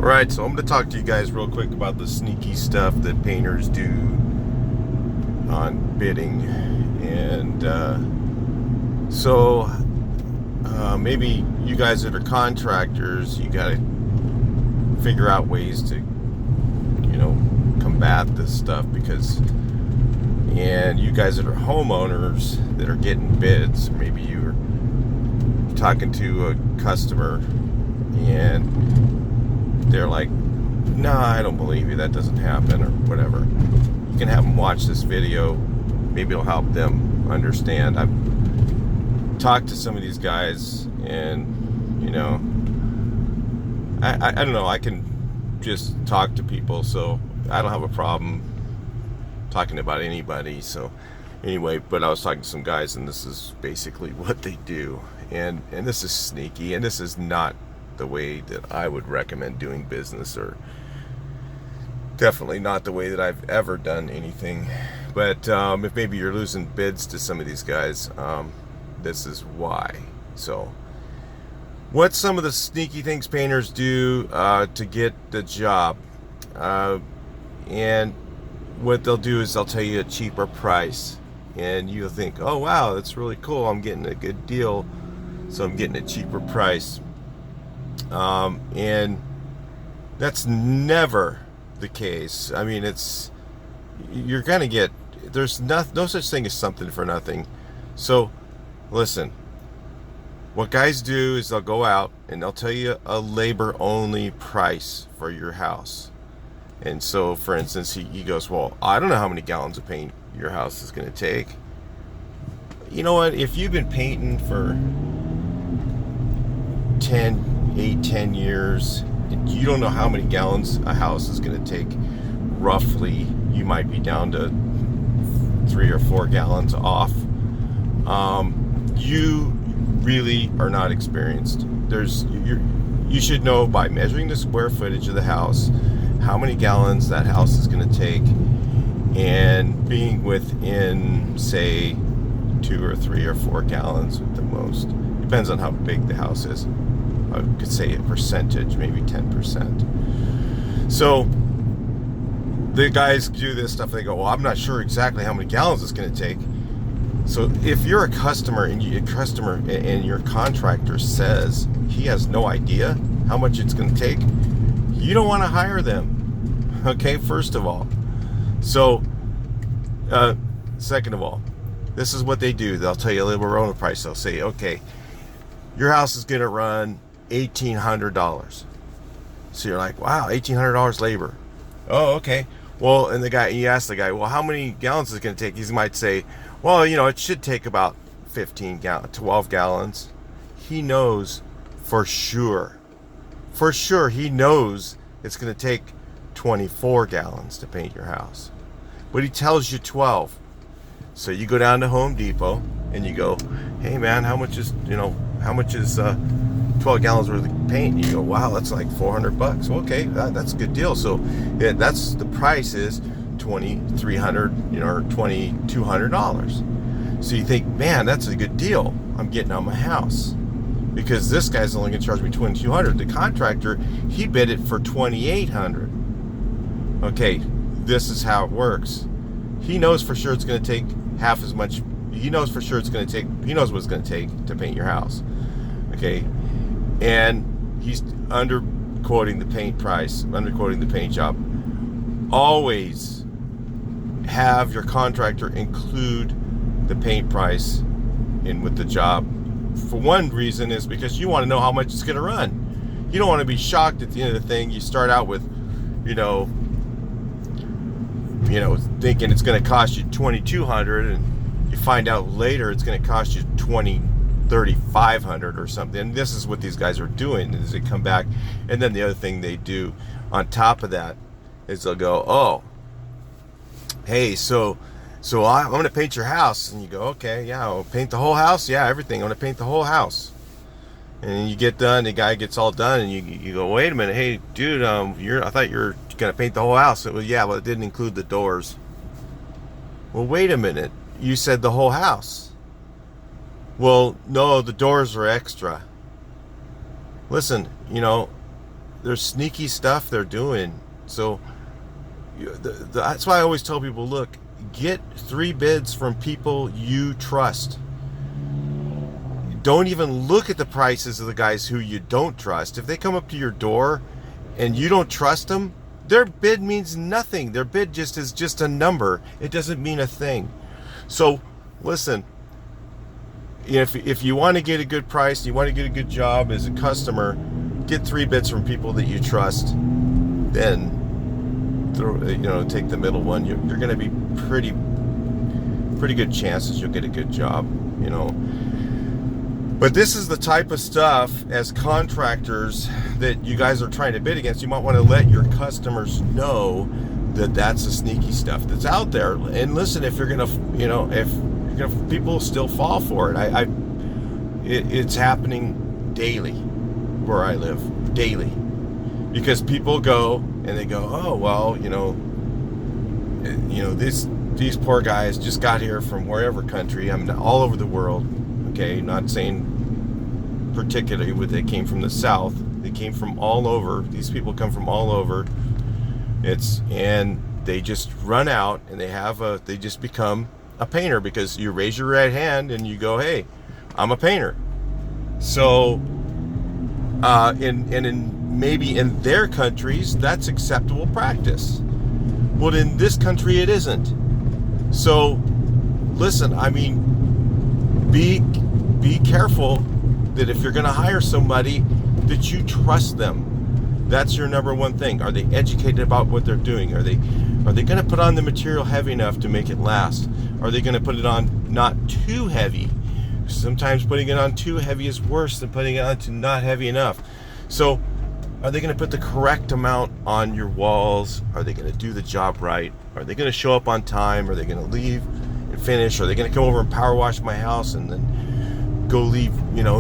Alright, so I'm going to talk to you guys real quick about the sneaky stuff that painters do on bidding. And maybe you guys that are contractors, you got to figure out ways to, combat this stuff and you guys that are homeowners that are getting bids, maybe you're talking to a customer and they're like, nah, I don't believe you, that doesn't happen, or whatever. You can have them watch this video. Maybe it'll help them understand. I've talked to some of these guys and, I don't know, I can just talk to people, so I don't have a problem talking about anybody. So anyway, but I was talking to some guys and this is basically what they do. And this is sneaky, and this is not the way that I would recommend doing business, or definitely not the way that I've ever done anything. But if maybe you're losing bids to some of these guys, this is why. So what's some of the sneaky things painters do to get the job? And what they'll do is they'll tell you a cheaper price, and you'll think, oh wow, that's really cool, I'm getting a good deal, so I'm getting a cheaper price. And that's never the case. I mean, you're gonna get, there's no such thing as something for nothing. So listen, what guys do is they'll go out and they'll tell you a labor only price for your house. And so for instance, he goes, well, I don't know how many gallons of paint your house is going to take. You know what, if you've been painting for 10 years, you don't know how many gallons a house is going to take. Roughly, you might be down to 3 or 4 gallons off. You really are not experienced. You should know by measuring the square footage of the house how many gallons that house is going to take, and being within, say, 2 or 3 or 4 gallons at the most. Depends on how big the house is. I could say a percentage, maybe 10%. So the guys do this stuff. They go, well, I'm not sure exactly how many gallons it's going to take. So if you're a customer and your contractor says he has no idea how much it's going to take, you don't want to hire them. Okay, first of all. So second of all, this is what they do. They'll tell you a labor only price. They'll say, okay, your house is going to run $1,800. So you're like, wow, $1,800 labor. Oh, okay. Well, and you ask the guy, well, how many gallons is it going to take? He might say, well, it should take about 12 gallons. He knows for sure. For sure, he knows it's going to take 24 gallons to paint your house. But he tells you 12. So you go down to Home Depot and you go, hey man, how much is 12 gallons worth of paint? And you go, wow, that's like $400. Okay, that's a good deal. So that's the price is $2,300, or $2,200. So you think, man, that's a good deal I'm getting on my house, because this guy's only going to charge me $2,200. The contractor, he bid it for $2,800. Okay, this is how it works. He knows for sure it's going to take half as much. He knows for sure he knows what it's going to take to paint your house. Okay, and he's underquoting the paint price, underquoting the paint job. Always have your contractor include the paint price in with the job. For one reason is because you want to know how much it's going to run. You don't want to be shocked at the end of the thing. You start out with, thinking it's going to cost you $2,200, and you find out later it's going to cost you $3,500 or something. And this is what these guys are doing, is they come back, and then the other thing they do on top of that is they'll go, oh, hey, so I'm going to paint your house. And you go, okay, yeah, I'll paint the whole house. Yeah, everything. I'm going to paint the whole house. And then you get done, the guy gets all done, and you go, wait a minute, hey, dude, I thought you were going to paint the whole house. Well, yeah, well, it didn't include the doors. Well, wait a minute. You said the whole house. Well, no, the doors are extra. Listen, there's sneaky stuff they're doing. So that's why I always tell people, look, get 3 bids from people you trust. Don't even look at the prices of the guys who you don't trust. If they come up to your door and you don't trust them, their bid means nothing. Their bid is just a number. It doesn't mean a thing. So listen, if you want to get a good price, you want to get a good job as a customer, get 3 bids from people that you trust. Then take the middle one. You're going to be pretty good chances you'll get a good job. But this is the type of stuff as contractors that you guys are trying to bid against. You might want to let your customers know that that's the sneaky stuff that's out there. And listen, if you're gonna, people still fall for it. It's happening daily where I live, daily, because people go and they go, oh well, these poor guys just got here from wherever country. I mean, all over the world. Okay, not saying particularly where they came from the South. They came from all over. These people come from all over. And they just run out and they just become a painter, because you raise your right hand and you go, hey, I'm a painter. So, maybe in their countries that's acceptable practice. Well, in this country it isn't. So, listen, I mean, be careful that if you're going to hire somebody, that you trust them. That's your number one thing. Are they educated about what they're doing? Are they going to put on the material heavy enough to make it last? Are they going to put it on not too heavy? Sometimes putting it on too heavy is worse than putting it on to not heavy enough. So, are they going to put the correct amount on your walls? Are they going to do the job right? Are they going to show up on time? Are they going to leave and finish? Are they going to come over and power wash my house and then go leave,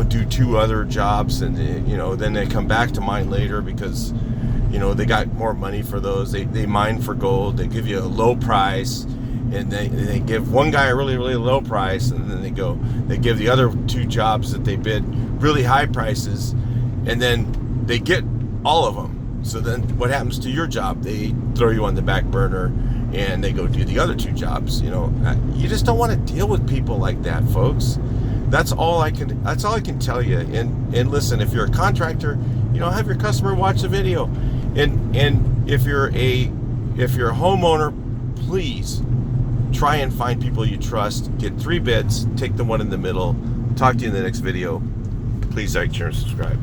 do 2 other jobs, and then they come back to mine later because they got more money for those. They mine for gold. They give you a low price, and they give one guy a really, really low price, and then they give the other 2 jobs that they bid really high prices, and then they get all of them. So then what happens to your job? They throw you on the back burner and they go do the other 2 jobs. You just don't want to deal with people like that, folks. That's all I can tell you. And listen, if you're a contractor, have your customer watch the video. And if you're a homeowner, please try and find people you trust. Get 3 bids, take the one in the middle. Talk to you in the next video. Please like, share, and subscribe.